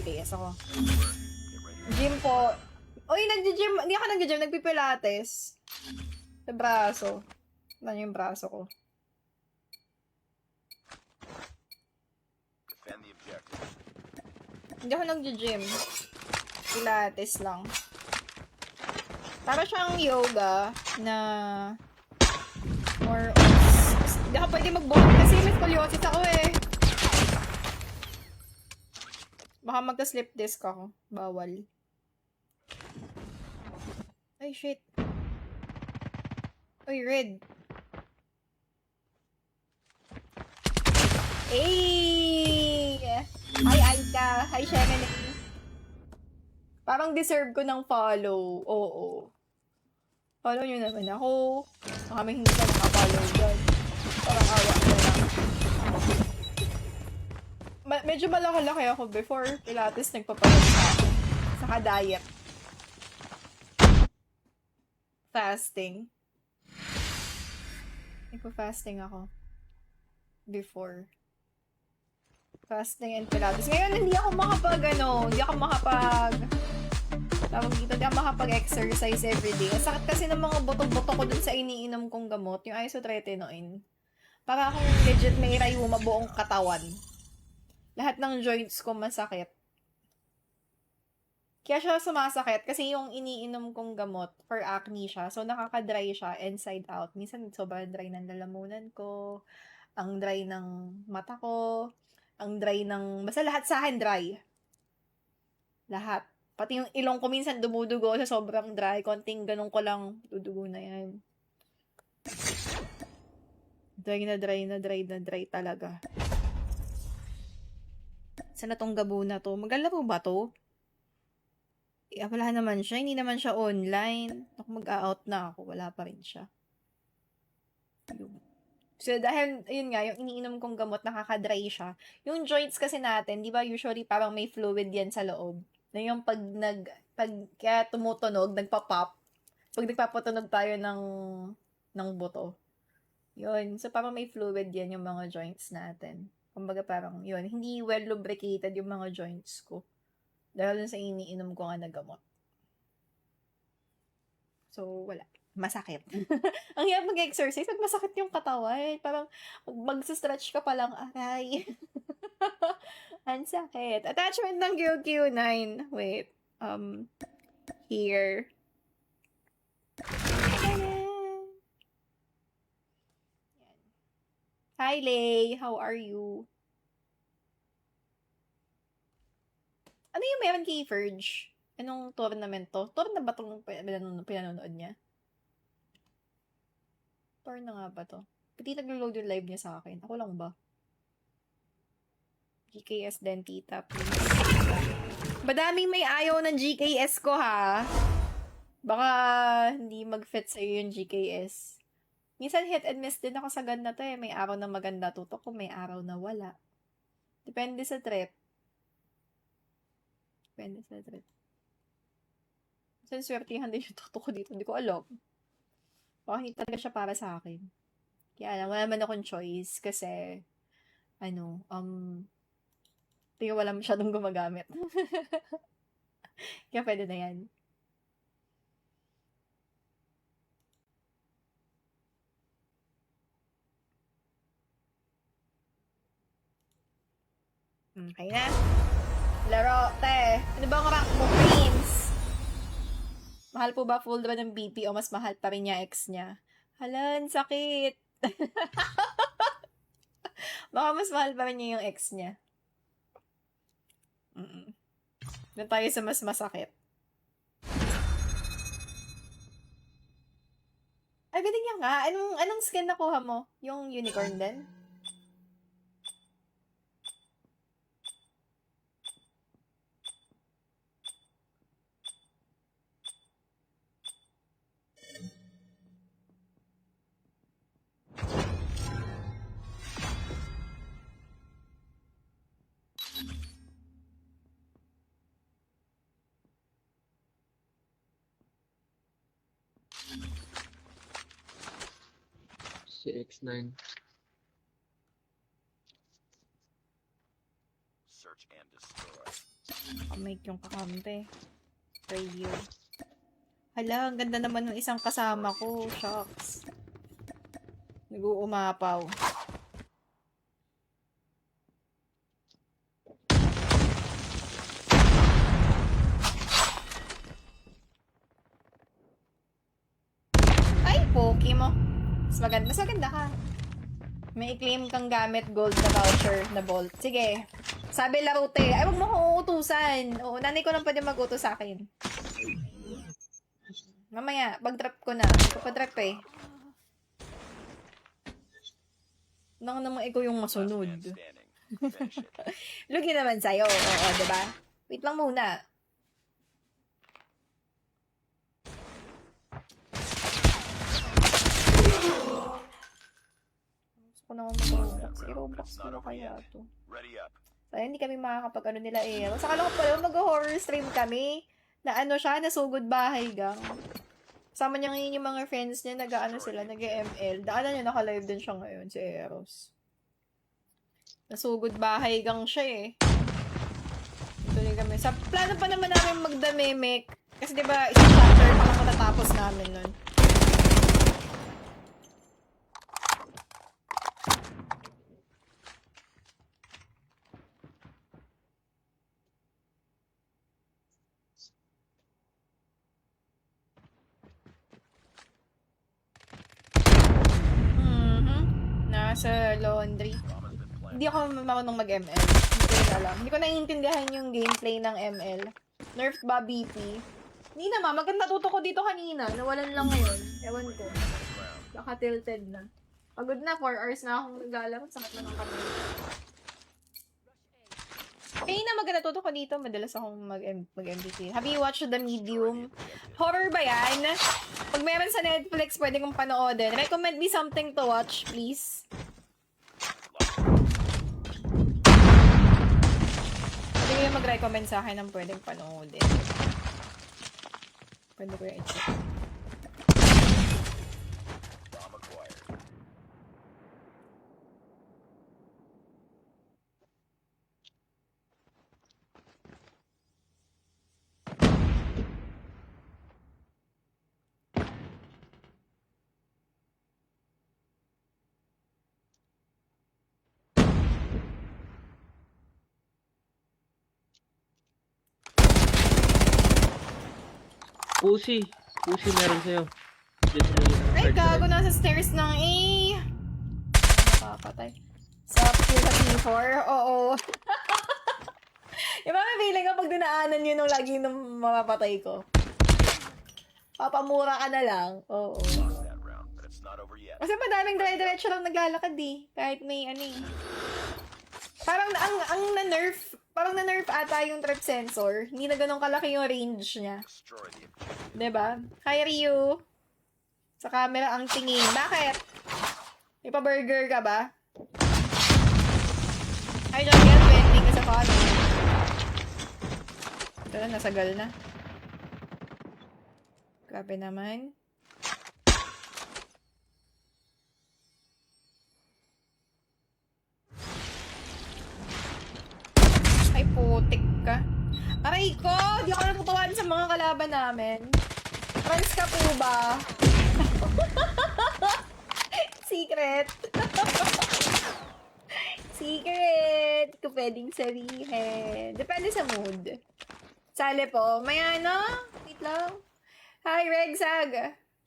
FPS ako. Gym po. Uy, nag-gym. Hindi ako nag-gym. Nagpipilates. Sa braso. Ano yung braso ko? Hindi ako nag-gym. Pilates lang. Para siyang yoga na more on... Hindi ako pwede mag-bond kasi may scoliosis ako eh. Baka magka-slip disc ako. Bawal. Ay, shit. Uy, red. Hey! Hi, Aika. Hi, Shemin. Parang deserve ko ng follow. Oo. Follow nyo naman ako. Baka may hindi ka nakafollow dyan. Parang awa na lang. Medyo malaki-laki ako before. Pilates nagpapalag sa akin. Saka diet. Fasting. Nagpa-fasting ako. Before. Fasting and Pilates. Ngayon, hindi ako tawag dito, hindi ako makapag-exercise everyday. Ang sakit kasi ng mga buto-buto ko dun sa iniinom kong gamot, yung isotretinoin. Para akong legit may rayuma buong katawan. Lahat ng joints ko masakit. Kaya siya sumasakit kasi yung iniinom kong gamot for acne siya. So, nakaka-dry siya inside out. Minsan, sobrang dry ng lalamunan ko. Ang dry ng mata ko. Ang dry ng... Basta lahat sa akin dry. Lahat. Pati yung ilong ko minsan dumudugo sa sobrang dry. Konting ganun ko lang, dudugo na yan. Dry talaga. Saan na tong gabo na to? Maganda po ba to? Wala naman siya. Hindi naman siya online. Ako mag-out na ako. Wala pa rin siya. So, dahil, yun nga, yung iniinom kong gamot, nakaka-dry siya. Yung joints kasi natin, di ba, usually parang may fluid yan sa loob. Na yung pag kaya tumutunog, nagpa-pop. Pag nagpapatunog tayo ng buto. Yun. So, parang may fluid yan yung mga joints natin. Kumbaga parang, yun, hindi well lubricated yung mga joints ko. Dahil sa iniinom ko nga na gamot. So, wala. Masakit. Ang hirap mag-exercise, pag masakit yung katawan. Parang, mag-stretch ka pa lang, aray. Ang sakit. Attachment ng QQ9. Wait. Here. Hi, Lay. How are you? Ano yung meron kay Verge? Anong tournament to? Tournament ba itong pinanonood niya? Tour na nga ba to? Pati nag-load yung live niya sa akin. Ako lang ba? GKS din, tita, please. Madaming may ayaw ng GKS ko, ha? Baka hindi mag-fit sa'yo yung GKS. Minsan hit and miss din ako sa ganda to eh. May araw na maganda tutok ko, may araw na wala. Depende sa trip. Minsan swertihan din yung tutok ko dito. Hindi ko alam. Baka hindi talaga siya para sa akin. Kaya alam, wala naman akong choice kasi tingin wala masyadong gumagamit. Kaya pwede na yan. Okay na. Laro, te. Ano ba ang rank mo, Prince? Mahal po ba full draw ng BP o mas mahal pa rin niya ex niya? Halan, sakit. Baka mas mahal pa rin niya yung ex niya. Doon tayo sa mas masakit. Ay, galing niya nga. Anong skin nakuha mo? Yung unicorn din? CX9. Search Kamay yung kakampi. Rayo. Hala, ang ganda naman ng isang kasama ko. Shucks. Nag-uumapaw. Ay, poke mo. Mas maganda ka. May i-claim kang gamit gold na voucher na bolt. Sige. Sabi Larute, ay wag mo akong uutusan. Oo, nanay ko lang pwede mag-utos sa akin. Mamaya, pag-drop ko na. Pag-drop eh. Nang naman ikaw yung masunod. Lugi naman sa'yo. Oo, diba? Wait lang muna. Gusto ko naman mag-Roblox. I-Roblox ko na kaya ito. Kaya hindi kami makakapag-ano nila eh. Saka lang pala mag-horror stream kami. Na ano siya, nasugod bahay gang. Kasama niya ngayon yung mga friends niya, nag-ano sila, nag-ML. Daanan niya, naka-live din siya ngayon, si Eros. Nasugod bahay gang siya eh. Tuloy kami. Sa plano pa naman namin magdamemic. Kasi diba, isang chapter pa lang matatapos namin nun. Nasa laundry. Hindi ako marunong mag-ML. Hindi ko rin alam. Hindi ko naiintindihan yung gameplay ng ML. Nerf ba BP? Hindi naman. Maganda tuto ko dito kanina. Nawalan lang ngayon. Ewan ko. Naka-tilted na. Pagod na. 4 hours na akong naglalaro. Sakit na ng kamay. Kaya na maganda tuto ko dito. Madalas akong mag-MVP. Have you watched The Medium? Horror ba yan? Pag meron sa Netflix, pwede kong panoodin. Recommend me something to watch, please. Pwede kayo mag-recommend sa akin ng pwedeng panoodin. Pwede ko yung i-check. Pussy meron sa'yo. Ay, gago nasa stairs ng A. Nakapatay. Sa P4? Oo. Yung mga feeling ko pag dinaanan yun nung lagi nung mapapatay ko. Papamura ka na lang. Oo. Kasi madaming dire-diretso lang naglalakad eh. Kahit may ano eh. Parang ang na-nerf ata yung trap sensor. Hindi na ganun kalaki yung range niya. Diba? Hi, Ryu. Sa camera ang tingin. Bakit? May pa-burger ka ba? Hi, Jungle. Waiting ka sa phone. Ito na, nasagal na. Grabe naman. Ay, putik ka. Aray ko! Di ako natutuwan sa mga kalaban namin. Friends ka po ba? Secret. Secret. Kung pwedeng sabihin. Depende sa mood. Sali po. May ano? Wait lang. Hi, Regsag.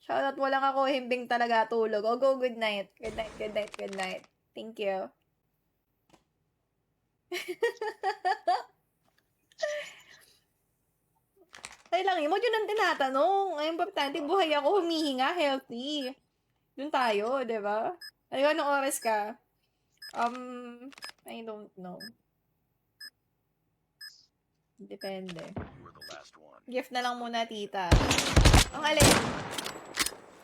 Shoutout mo lang ako. Himbing talaga tulog. Oh, go. Good night. Good night, good night, good night. Thank you. Ay lang, mo yun ang tinatanong. Ay, importante, buhay ako, humihinga, healthy. Doon tayo, di ba? Ano ba, anong oras ka? I don't know. Depende. Gift na lang muna, tita. Ang alin?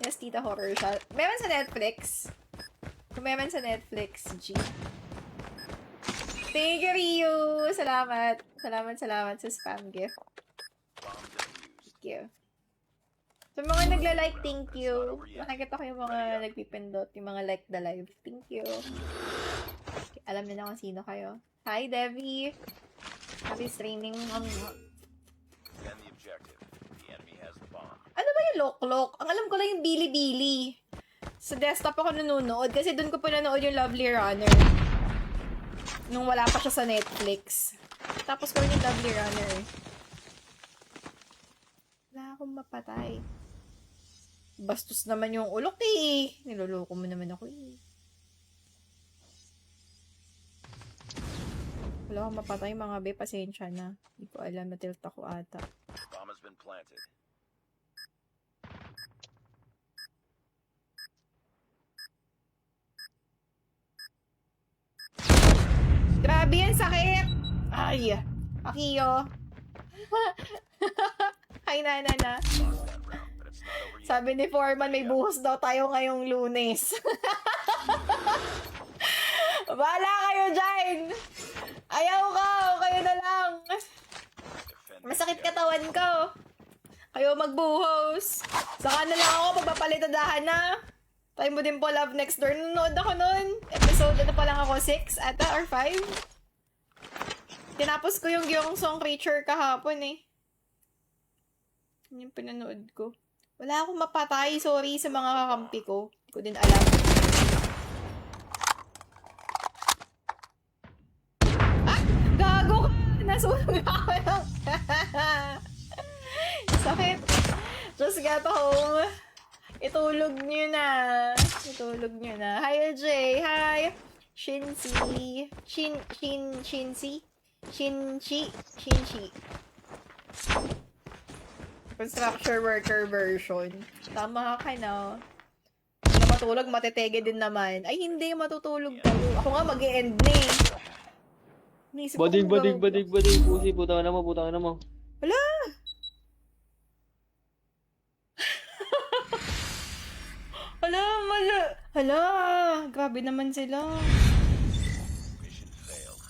Yes, tita, horror siya. Meron sa Netflix. Kung meron sa Netflix, G. Thank you, Ryu! Salamat. Salamat sa spam gift. Thank you. Sa mga nagla-like, thank you. Nakikita ko yung mga nagpipindot, yung mga like the live. Thank you. Alam niyo na kung sino kayo. Hi, Debbie! voice training. Defend the objective. The enemy has the bomb. Ano ba yung Loklok? Ang alam ko lang yung Bilibili. Sa desktop ako nanonood kasi doon ko pa nanood yung Lovely Runner. Nung wala pa siya sa Netflix. Tapos ko rin yung Lovely Runner. Wala akong mapatay. Bastos naman yung ulok eh. Niloloko mo naman ako eh. Wala akong mapatay mga be. Pasensya na. Hindi ko alam. Natilt ako ata. Bomb has been planted. Grabe yan, sakit! Ay! Akiyo. Ay, na. Lost that round, but it's not over yet. Sabi ni Foreman, may buhos daw tayo ngayong Lunes. Bahala kayo dyan! Ayaw ko! Kayo na lang! Defend the Masakit objective. katawan ko. Kayo magbuhos. Saka na lang ako pagpapalitadahan na. Tayo mo din po Love Next Door. Nanonood ako nun. Episode ano pa lang ako, 6 ata or 5. Tinapos ko yung Gyeongsong Creature kahapon eh. Yun yung pinanood ko. Wala akong mapatay. Sorry sa mga kakampi ko. Hindi ko din alam. Ah! Gago ka! Nasunog ako lang. Sakit. Just got home. Itulog nyo na. Itulog nyo na. Hi, LJ. Hi. Shinsi. Shinsi. Shinchi. Construction worker version. Tama ka na. Na matulog, matitege din naman. Ay, hindi. Matutulog tayo. Ako nga mag-e-end na eh. Naisip ko kung Bading. gawin. Pusi, putang na mo. Wala! Hala! Grabe naman sila. Mission failed.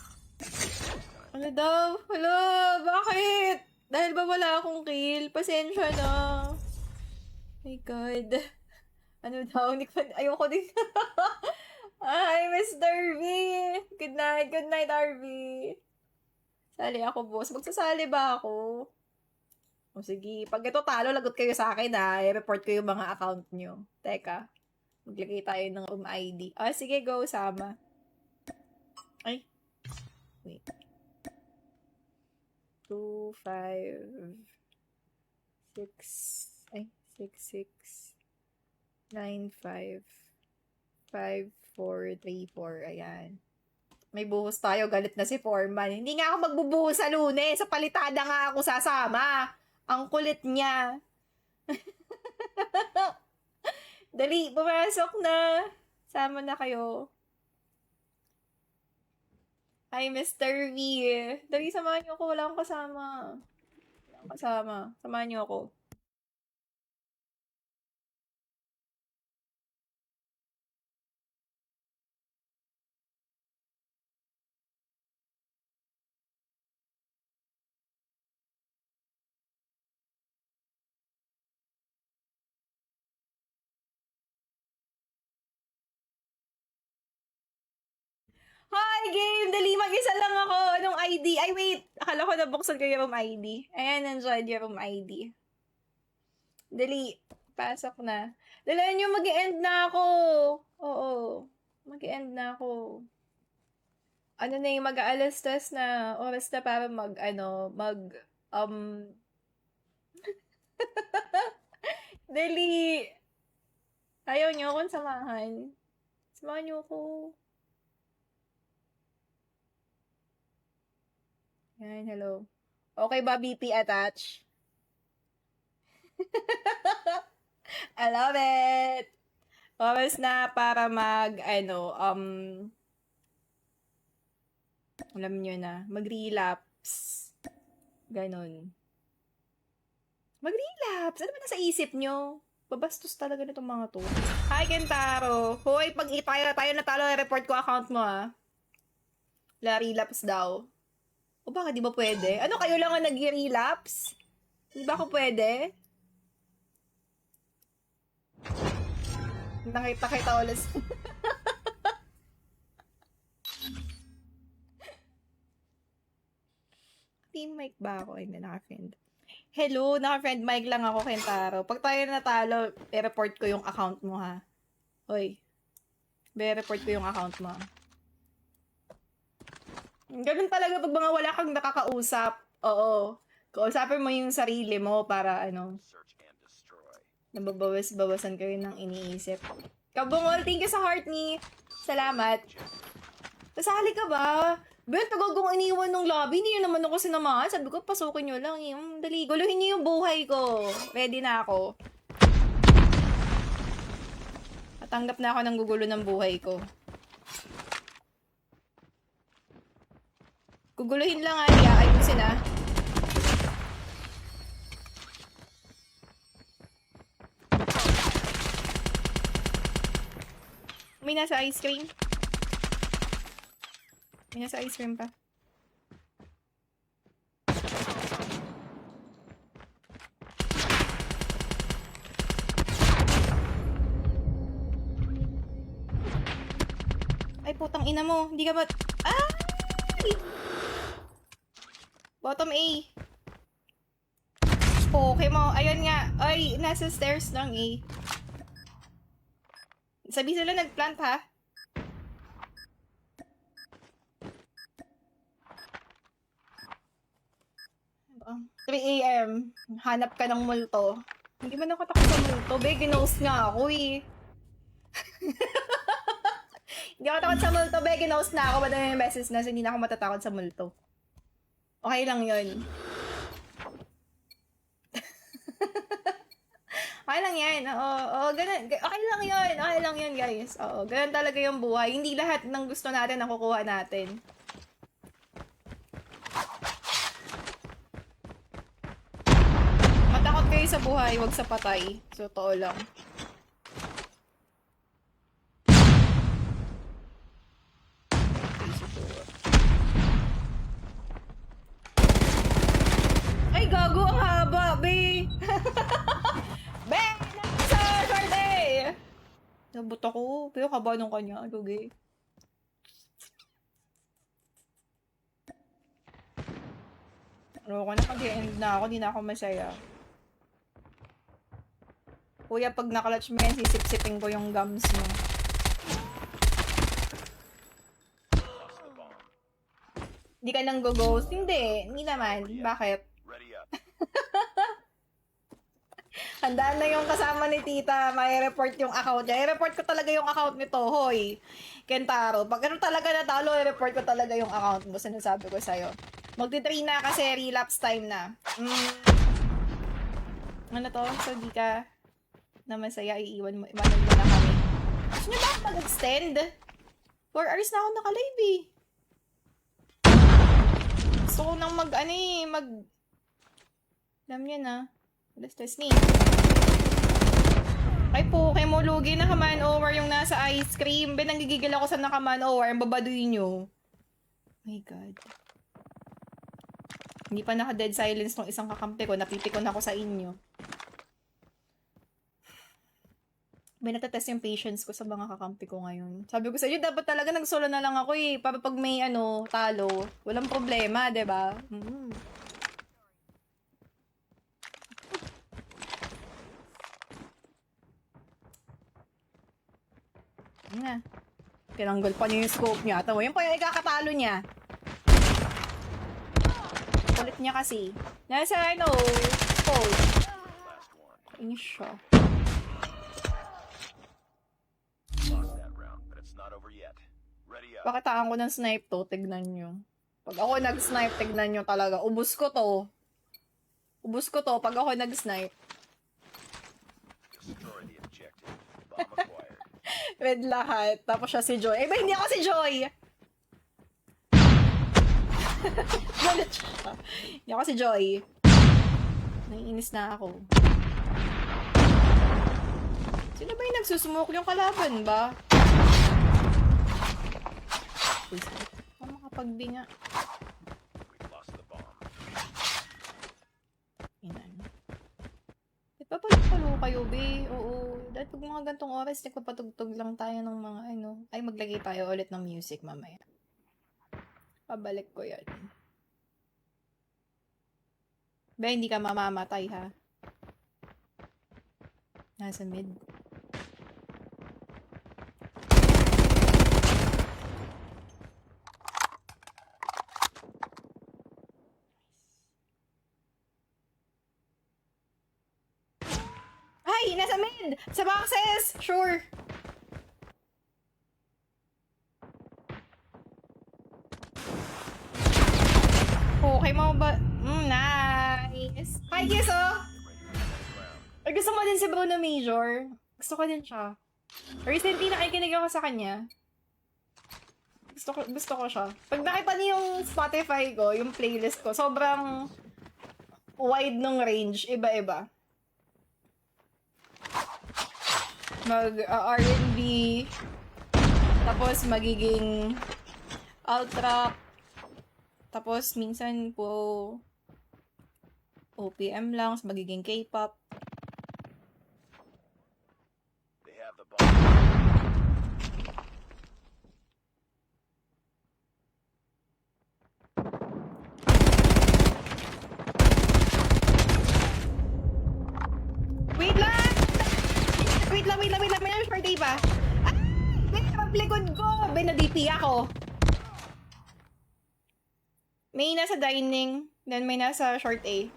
Ano daw? Hala! Bakit? Dahil ba wala akong kill? Pasensya na. My God. Ano daw? Ayoko din. Ay, Mr. V! Good night, RV. Sali ako, boss. Magsasali ba ako? O sige, pag ito talo, lagot kayo sa akin ha. I-report ko yung mga account nyo. Teka, maglagay tayo ng room ID. Ah, sige, go, sama. Ay. Wait. 2, 5, 6, ay, 6, 6, 9, 5, 5, 4, 3, 4, ayan. May buhos tayo, galit na si Foreman. Hindi nga ako magbubuhos sa Lunes. Sa palitada nga ako sasama. Ang kulit niya. Dali, pumasok na. Sama na kayo. Hi, Mr. V. Dali, samahan niyo ako. Wala akong kasama. Samahan niyo ako. Hi, game! Dali, mag-isa lang ako. Anong ID? Ay, wait! Akala ko nabuksan ko yung room ID. Ayan, nandiyan yung room ID. Dali, pasok na. Dali nyo, mag-end na ako. Oo, mag-end na ako. Ano na yung mag-aalas tas na oras na para Dali! Ayaw nyo akong samahan. Samahan nyo ako. Yan, hello. Okay ba, BP attach? I love it! Oras na para alam nyo na, mag-relapse. Ganon. Mag-relapse? Ano ba nasa isip nyo? Babastos talaga na itong mga to. Hi, Kentaro! Hoy, pag tayo natalo, report ko account mo, ah. La relapse daw. O baka di ba pwede? Ano, kayo lang ang nag-relapse? Di ba ako pwede? Nakita ulit. Di Naka-team mic ba ako? Hindi, naka-friend. Hello, naka-friend mic lang ako, Kentaro. Pag tayo natalo, i-report ko yung account mo, ha? Hoy, i-report ko yung account mo. Ganun talaga pag mga wala kang nakakausap. Oo. Kausapin mo yung sarili mo para, Search and destroy. nababawas-bawasan kayo ng iniisip. Kabungol, thank you sa heart ni. Salamat. Kasali ka ba? Ben, tagal kong iniwan ng lobby. Hindi nyo naman ako sinamahan. Sabi ko, pasukin nyo lang. Dali, guluhin nyo yung buhay ko. Ready na ako. Natanggap na ako ng gugulo ng buhay ko. Guguluhin lang, Alia. Ayusin na. May nasa ice cream. May nasa ice cream pa. Ay, putang ina mo. Hindi ka ba... Ay! Bottom A. Okay mo. Ayun nga. Ay, nasa stairs lang A. Sabi sila nagplant ha. 3 a.m. Hanap ka ng multo. Hindi man ako takot sa multo. Be, ginost nga ako eh. Hindi ako takot sa multo. Be, ginost na ako. Madami yung beses na. So, hindi na ako matatakot sa multo. Okay lang yun. Okay lang yan. Oo, ganun. Okay lang yun. Okay lang yun, guys. Oo, ganun talaga yung buhay. Hindi lahat ng gusto natin nakukuha natin. Matakot kayo sa buhay, wag sa patay. So, totoo lang. Ay, gago, ang haba, be! Be! Nasa sorte! Nabot ako. Pero kaba nung kanya. Lugi. Ayoko na mag-end na ako. Di na ako masaya. Kuya, pag nakalutch mo yan, sisip-sipin ko yung gums mo. Lost the bomb. Hindi ka nang go-ghost? Hindi. Hindi naman. Bakit? Ready up. Handaan na yung kasama ni tita. May report yung account niya. I-report ko talaga yung account nito. Hoy, Kentaro. Pag ano talaga natalo, i-report ko talaga yung account mo. Sinasabi ko sa'yo. Magti-3 na kasi relapse time na. Ano to? So, di ka na masaya. Iiwanan mo na kami. Gusto niyo ba mag-extend? 4 hours na ako naka-live eh. Gusto ko nang alam niyo na. Let's test me. Ay po, kay mo lugi na ka-man over yung nasa ice cream. Ben, nanggigigil ako sa naka-man over. Ang babaduy nyo. My God. Hindi pa naka-dead silence tong isang kakampi ko. Napipikon ako sa inyo. Ben, natatest yung patience ko sa mga kakampi ko ngayon. Sabi ko sa inyo, dapat talaga nag-solo na lang ako eh. Para pag may talo, walang problema, 'di ba? Na. Tinanggal pa niya yung scope niya. Tawa, yun pa yung ikakatalo niya. Kulit niya kasi. Nasa scope. Last one. Inis siya. Lost that round, but it's not over yet. Ready up. Pakitaan ko ng snipe to, tignan nyo. Pag ako nag-snipe, tignan nyo talaga. Ubus ko to. Ubus ko to pag ako nag-snipe. Destroy the objective. Bomb acquired. Red lahat. Tapos siya si Joy. Eh, ba hindi ako si Joy? Galit siya. Hindi ako si Joy. Naiinis na ako. Sino ba yung nagsusmoke? Yung kalaban ba? Makapagbinga. We've lost the bomb. Inan. Papalo kayo, be. Oo. Dahil pag mga gantong oras, nagpapatugtog lang tayo ng mga Ay, maglagay tayo ulit ng music mamaya. Pabalik ko yan. Ba, hindi ka mamamatay, ha? Nasa mid. Ay! Nasa mid! Sa boxes! Sure! Okay mo ba? Nice! Hi, Kiss, oh! Ay, gusto mo din si Bruno Major. Gusto ko din siya. Recently, nakikinig ako sa kanya. Gusto ko siya. Pag nakita niyo yung Spotify ko, yung playlist ko, sobrang wide nung range. Iba-iba. R&B, tapos magiging alt rap, tapos minsan po OPM lang, so magiging K-pop. They have the bomb. Wait lang! Wait lang. May short A pa. Ay! May napaglikod ko! Binadipi ako. May nasa dining, then may nasa short A.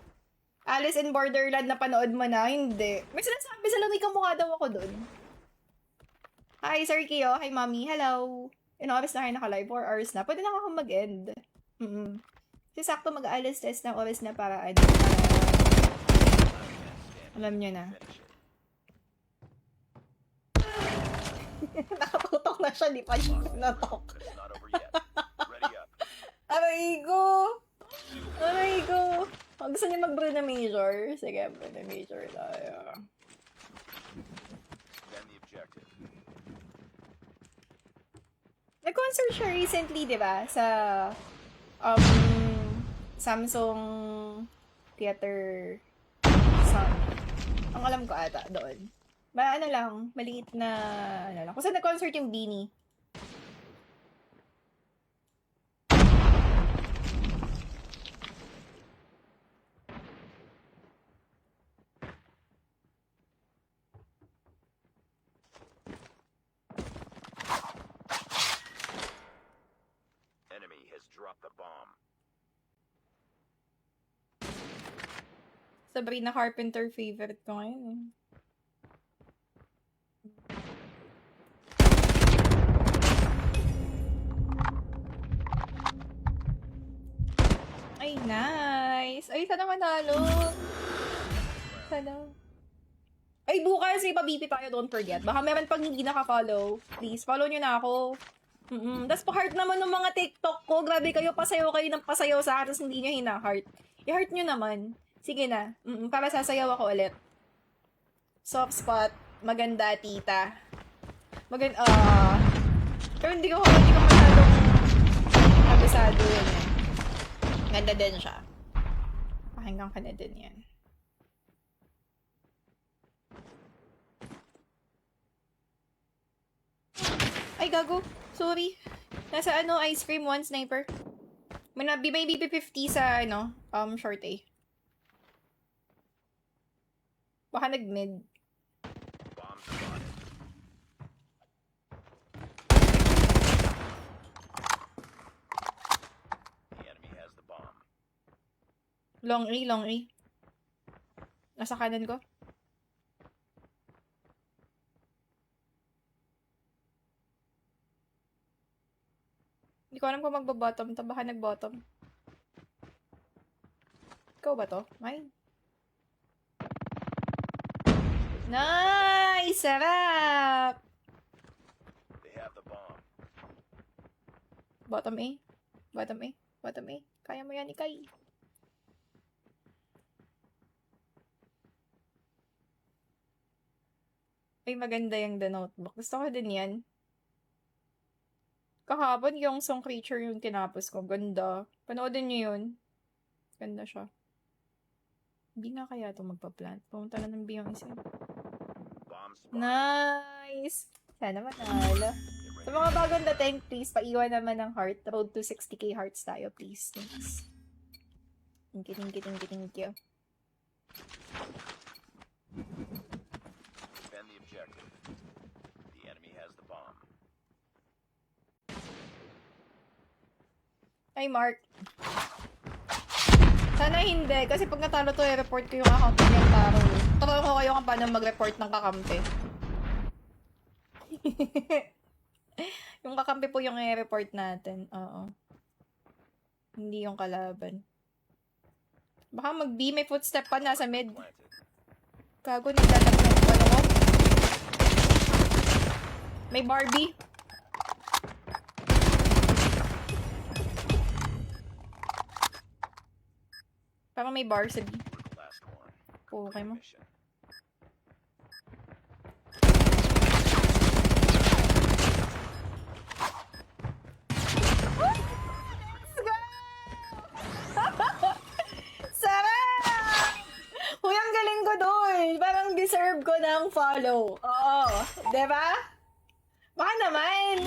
Alice in Borderland, napanood mo na? Hindi. May sinasabi sa lamig ang mukha daw ako dun. Hi, Sir Kio. Hi, Mommy. Hello. Ilang oras na kayo naka-live? 4 hours na. Pwede na ako mag-end. Kasi sakto mag-alis test na oras na para alam nyo na. Nakatutok na siya, di pa siya natok. But it's not over yet. Ready up. Aray ko. Gusto niya mag-Bruno Major? Sige, Bruno Major tayo. Then the objective. Nag-concert siya recently, di ba? Sa Samsung Theater Sound. Ang alam ko ata doon. Ano lang, maliit na, ano lang. Kung saan nag-concert yung Beanie. Enemy has dropped the bomb. Sabrina Carpenter favorite ko ngayon eh. Ay, nice! Ay, sana manalo! Sana. Ay, bukas may pa-BP tayo, don't forget. Baka meron pag hindi naka-follow. Please, follow nyo na ako. Tapos pa-heart naman ng mga TikTok ko. Grabe kayo, pasayaw kayo ng pasayaw sa akin, tapos hindi nyo hina-heart. I-heart nyo naman. Sige na. Para sasayaw ako ulit. Soft spot. Maganda, tita. Pero hindi ko masyadong kabisado yun eh. Ganda din siya. Pakinggan ka na din yan. Ay, gago. Sorry. Nasa ice cream one sniper. May BP50 sa, short A. Baka nag-mid. Bomb spotted. The enemy has the bomb. Long A. Nasa kanan ko. Hindi ko alam kung magba-bottom to. Baka nag-bottom. Ikaw ba to? Mine. Nice! Sarap! They have the bomb. Bottom A. Kaya mo yan, Ikay. Ay, maganda yung The Notebook. Gusto ko din yan. Kahapon yung Song Creature yung tinapos ko. Ganda. Panoodin niyo yun. Ganda siya. Hindi nga kaya ito magpa-plant. Pumunta na ng Beyonce. Bomb spotted. Nice! Sana manalo. Sa mga bagong dating, please, paiwan naman ng heart. Road to 60k hearts tayo, please. Thanks. Thank you, thank you, thank you, thank you. Defend the objective. The enemy has the bomb. Ay, Mark. Sana hindi. Kasi pag natalo to, i-report ko yung account ng taro. Turuan ko kayo kung paano mag-report ng kakampi. Yung kakampi po yung i-report natin. Oo. Hindi yung kalaban. Baka mag-B, may footstep pa nasa mid. Planted. Gago, naglalagay ng ano ko. May Barbie. Parang may bar sa B. We're the last one. Okay mo. Mission. Let's go! Sarap! Uy, ang galing ko doon. Parang deserve ko ng follow. Oo. Diba? Baka naman.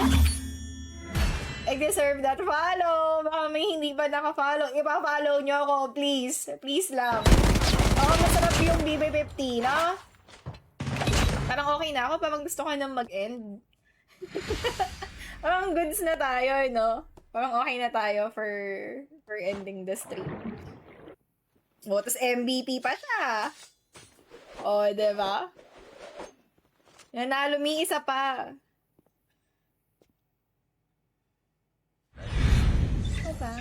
I deserve that follow. Baka may hindi pa naka-follow. Ipa-follow nyo ako, please. Please lang. Oo, masarap yung BB50, no? Parang okay na ako. Parang gusto ko nang mag-end. Parang goods na tayo, no? Parang okay na tayo for ending the stream. O, tapos MVP pa siya. O, diba? Nanalo mi isa pa. Diba?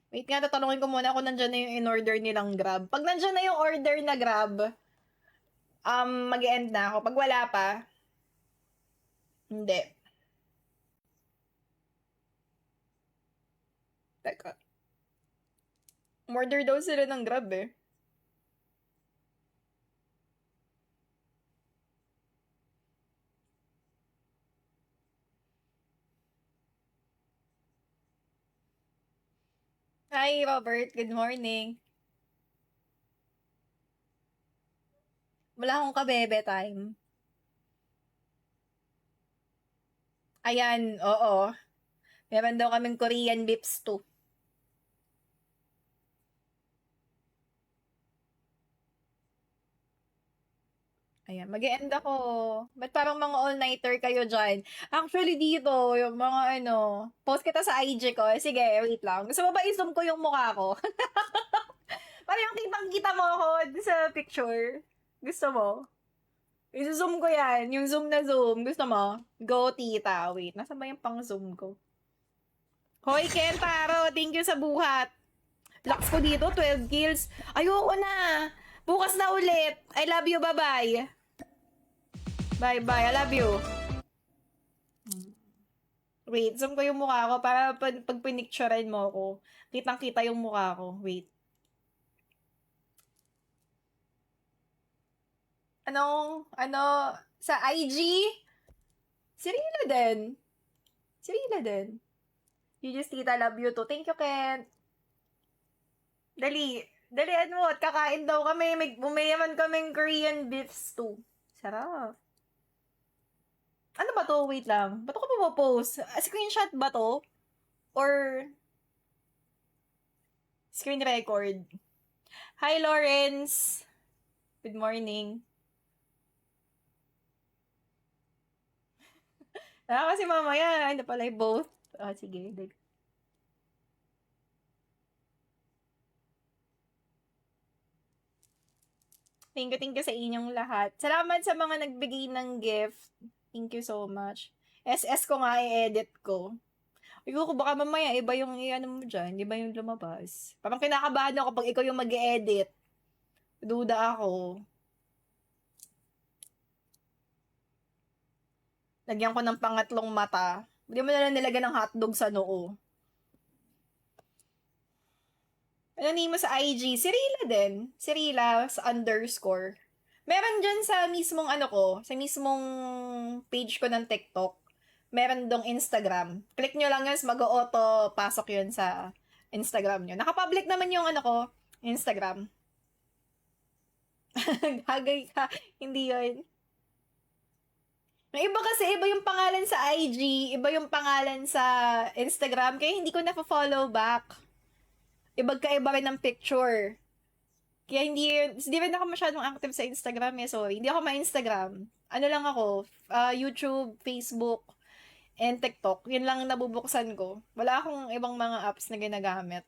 Wait nga, tatanungin ko muna kung nandyan na yung in-order nilang Grab. Pag nandyan na yung order na Grab, mag-end na ako. Pag wala pa, hindi. Teka. Order daw sila ng Grab eh. Hi, Robert. Good morning. Wala akong kabebe time. Ayan, oo. Meron daw kaming Korean beefs too. Ayan, mag-e-end ako. Ba't parang mga all-nighter kayo dyan? Actually, dito, yung mga post kita sa IG ko. Sige, wait lang. Gusto mo ba i-zoom ko yung mukha ko? Parang yung kitang-kita mo ako sa picture. Gusto mo? I-zoom ko yan. Yung zoom na zoom. Gusto mo? Go, tita. Wait, nasa ba yung pang-zoom ko? Hoy, Kentaro! Thank you sa buhat. Lux ko dito, 12 kills. Ayoko na! Bukas na ulit. I love you, bye-bye. Bye-bye, I love you. Wait, zoom ko yung mukha ko para pag pinicturean mo ako, kitang-kita yung mukha ko. Wait. Sa IG? Si Rila din. Si Rila din. You just tita, love you too. Thank you, Ken. Dali. Dalian mo at kakain daw kami. Bumayaman kaming Korean beefs too. Sarap. Ano ba to? Wait lang. Ba't ako pa post? Screenshot ba to? Or screen record? Hi, Lawrence. Good morning. Kasi mamaya, hindi pala both. Sige. Thank you sa inyong lahat. Salamat sa mga nagbigay ng gift. Thank you so much. SS ko nga i-edit ko. Ayoko, baka mamaya iba yung mo dyan. Iba yung lumabas. Parang kinakabahan ako pag ikaw yung mag-edit. Duda ako. Lagyan ko ng pangatlong mata. Hindi mo na lang nilagyan ng hotdog sa noo. Ano mo sa IG? Si Rila din. Si Rila sa _ Meron dyan sa mismong sa mismong page ko ng TikTok. Meron dong Instagram. Click nyo lang yun, mag-auto pasok yun sa Instagram nyo. Nakapublic naman yung Instagram. Hagay ka. Hindi yun. May iba kasi, iba yung pangalan sa IG, iba yung pangalan sa Instagram, kaya hindi ko na-follow back. Ibagkaiba rin ng picture. Kaya hindi rin ako masyadong active sa Instagram eh, sorry. Hindi ako ma-Instagram. Ano lang ako, YouTube, Facebook, and TikTok. Yun lang ang nabubuksan ko. Wala akong ibang mga apps na ginagamit.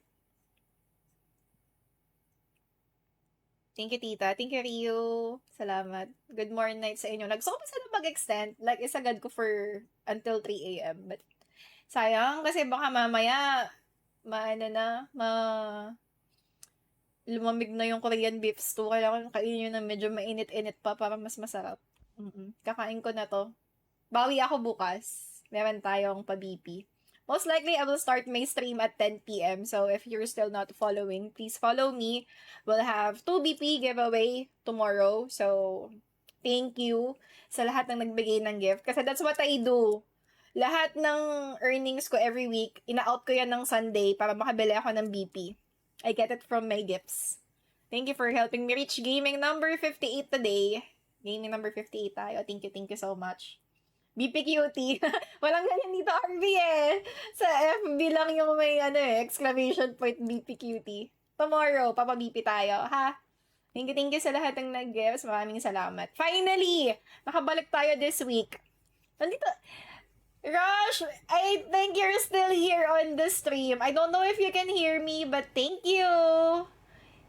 Thank you, tita. Thank you, Rio. Salamat. Good morning night sa inyo. Nagsuko pa sana mag-extend. Like, isagad ko for until 3 a.m. But, sayang. Kasi baka mamaya, lumamig na yung Korean beef stew. Kailangan kainin yun na medyo mainit-init pa para mas masarap. Kakain ko na to. Bawi ako bukas. Meron tayong pa-BP. Most likely, I will start my stream at 10 p.m. So, if you're still not following, please follow me. We'll have 2 BP giveaway tomorrow. So, thank you sa lahat ng nagbigay ng gift. Kasi that's what I do. Lahat ng earnings ko every week, ina-out ko yan ng Sunday para makabili ako ng BP. I get it from my gifts. Thank you for helping me reach gaming number 58 today. Gaming number 58 tayo. Thank you so much. BP Cutie. Walang ganyan dito, RB eh. Sa FB lang yung may exclamation point BP Cutie. Tomorrow, papa-BP tayo, ha? Thank you sa lahat ng nag-gifts. Maraming salamat. Finally, nakabalik tayo this week. Nandito, Rush, I think you're still here on the stream. I don't know if you can hear me, but thank you.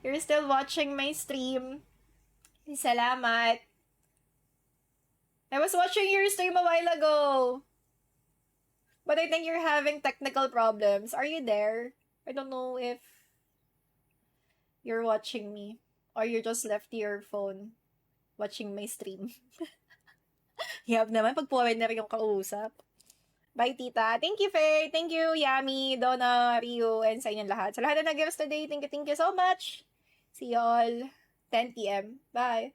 You're still watching my stream. Salamat. I was watching your stream a while ago. But I think you're having technical problems. Are you there? I don't know if you're watching me. Or you just left your phone watching my stream. Yab naman, pag-foreigner yung kausap. Bye, tita. Thank you, Faye. Thank you, Yami, Donna, Rio, and sa inyong lahat. Sa lahat na nag-gifts today, thank you so much. See you all 10 p.m. Bye.